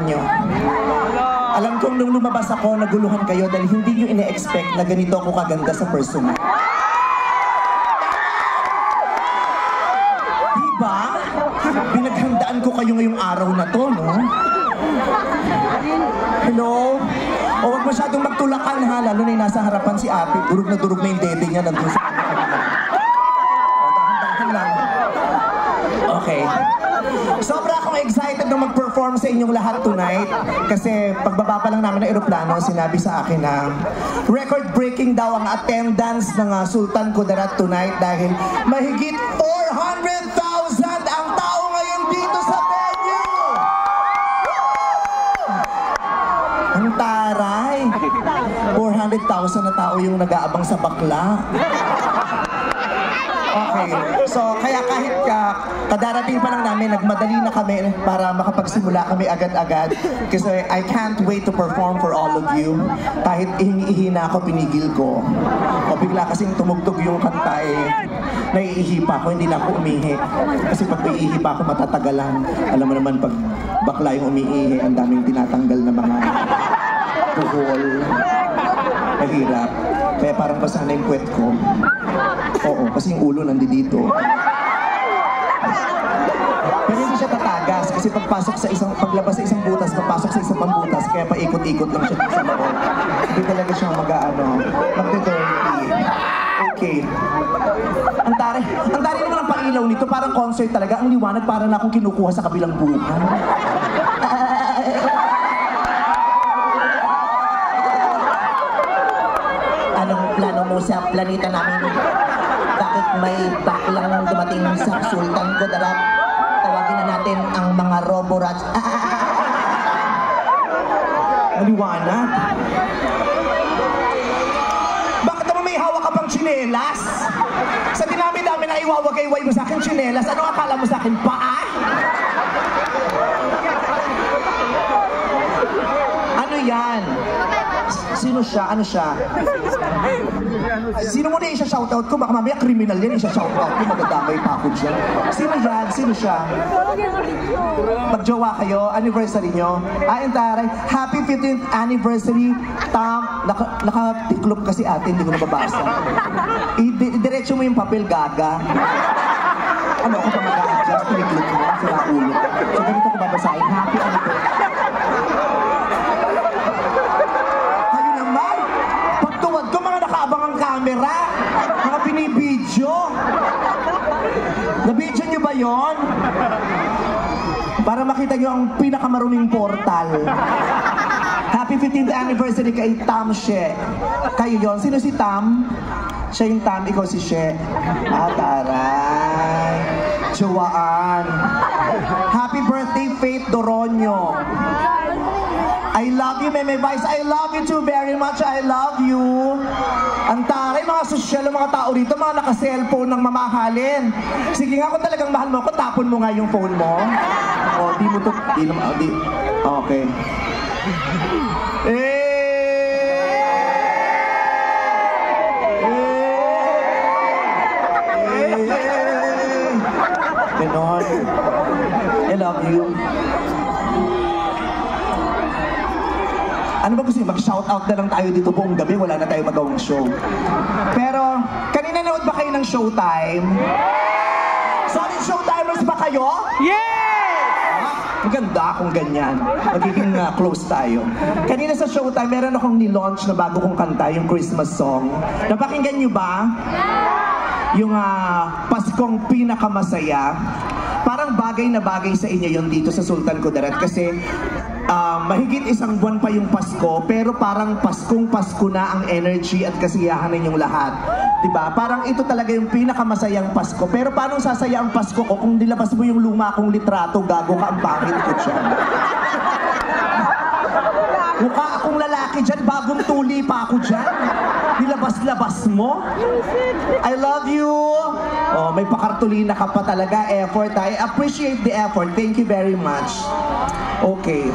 nyo. Alam kong nung lumabas ako, naguluhan kayo dahil hindi nyo ine-expect na ganito ako kaganda sa personal. Diba? Pinaghandaan ko kayo ngayong araw na to, no? Hello? O wag masyadong magtulakan ha, lalo na yung nasa harapan si ate. Durog na yung dede niya nandun sa dahan-dahan lang. Okay. Sobra akong excited na mag-perform sa inyong lahat tonight kasi pagbaba pa lang namin ng eroplano, sinabi sa akin na record-breaking daw ang attendance ng Sultan Kudarat tonight dahil mahigit 400,000 ang tao ngayon dito sa venue! Ang taray! 400,000 na tao yung nag-aabang sa bakla. Okay, so kaya kahit kadarating pa lang namin, nagmadali na kami para makapagsimula kami agad-agad kasi I can't wait to perform for all of you. Kahit ihingi-ihi na ako, pinigil ko. O bigla kasing tumugtog yung kanta naiihi pa ako, hindi na ako umihi. Kasi pag naiihi pa ako, matatagalan. Alam mo naman, pag bakla yung umiihi, ang daming tinatanggal na mga tuhol. Mahirap. Kaya parang basa na yung puwet ko. Oo, kasi yung ulo nandito. Pero hindi siya tatagas kasi paglabas sa isang butas, papasok sa isang pambutas, kaya paikot-ikot lang siya sa loob. Hindi talaga siya magde-dirty. Okay. Ang tari naman ang pailaw nito, parang concert talaga. Ang liwanag, parang na akong kinukuha sa kabilang buhay. Anong plano mo sa planeta namin? Bakit may baklang dumating sa Sultan Kudarat? Tawagin na natin ang mga roborats. Maliwanag. Bakit naman may hawak ka pang tsinelas? Sa dinami-dami na iwawagay-way mo sa akin tsinelas, ano akala mo sa akin? Paa? Ano yan? Sino siya? Ano siya? Sino mo na isa-shoutout ko? Baka mamaya criminal yan, isa-shoutout ko. Magdadamay pa ako dyan. Sino yan? Sino siya? Magjowa kayo? Anniversary nyo? Ang taray. Happy 15th anniversary. Nakatiklop kasi ate, hindi ko nababasa. Diretso mo yung papel, gaga. Ano ako pa mag-a-adjust? Tiniklop mo. Sira ulo. So ganito ko babasahin. Happy anniversary. Camera, mga binibidyo. Nabidyo nyo ba yon? Para makita nyo ang pinakamaruming portal. Happy 15th anniversary kay Tam She. Kayo yon. Sino si Tam? Siya yung Tam, ikaw si She. Taray. Jowaan. Happy birthday, Faith Doronyo. I love you, Meme Vice. I love you too very much. I love you. Ang taray, mga sosyal, mga tao rito, mga naka-cellphone ng mamahalin. Sige nga, kung talagang mahal mo ako, tapon mo nga yung phone mo. O, di mo to, di naman, di. Okay. Ganon. I love you. Ano ba gusto nyo? Mag-shoutout na lang tayo dito buong gabi. Wala na tayo magawang show. Pero, kanina nanood ba kayo ng Showtime? Solid Showtimers ba kayo? Yes! Maganda kung ganyan. Magiging close tayo. Kanina sa Showtime, meron akong nilaunch na bago kong kanta, yung Christmas song. Napakinggan nyo ba? Yung Paskong Pinakamasaya. Parang bagay na bagay sa inyo yun dito sa Sultan Kudarat kasi mahigit isang buwan pa yung Pasko, pero parang Paskong-Pasko na ang energy at kasiyahan ninyong lahat. Diba? Parang ito talaga yung pinakamasayang Pasko. Pero paano sasaya ang Pasko ko kung nilabas mo yung luma kong litrato, gago ka, ang pangit ko dyan. Mukha akong lalaki dyan, bagong tuli pa ako dyan. Nilabas-labas mo. I love you. Oh, may pakartulina ka pa talaga. Effort. I appreciate the effort. Thank you very much. Okay.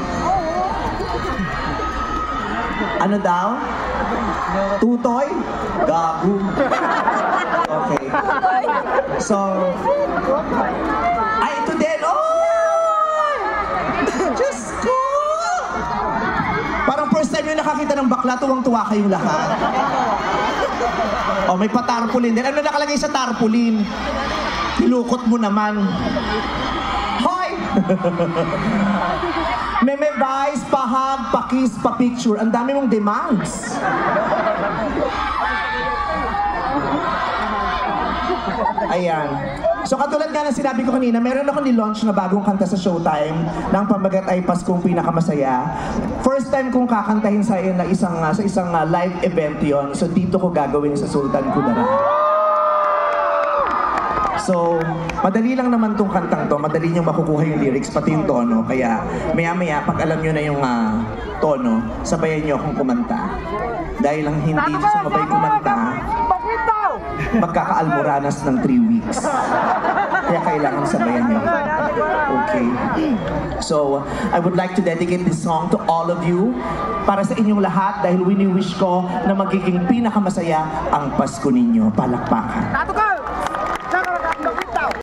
Ano daw? Tutoy? Gago. Okay. So, ay, ito din. Oh! Diyos ko! time yung nakakita ng bakla, tuwang-tuwa kayong lahat. Oh, may patarpulin din. Ano nakalagay sa tarpulin? Nilukot mo naman. Hoy! Meme Vice, pahag, pakis, pa-picture. Ang dami mong demands. Ayan. So katulad nga ng sinabi ko kanina, meron ako ni-launch na bagong kanta sa Showtime ng pamagat ay Paskong Pinakamasaya. First time kong kakantahin sa isang live event yon. So dito ko gagawin sa Sultan Kudarat. So, madali lang naman tong kantang to. Madali nyo makukuha yung lyrics, pati yung tono. Kaya, maya-maya, pag alam nyo na yung tono, sabayan nyo akong kumanta. Dahil lang hindi sumabay kumanta, magkakaalmoranas ng 3 weeks. Kaya kailangan sabayan nyo. Okay. So, I would like to dedicate this song to all of you. Para sa inyong lahat, dahil wini-wish ko na magiging pinakamasaya ang Pasko ninyo. Palakpakan.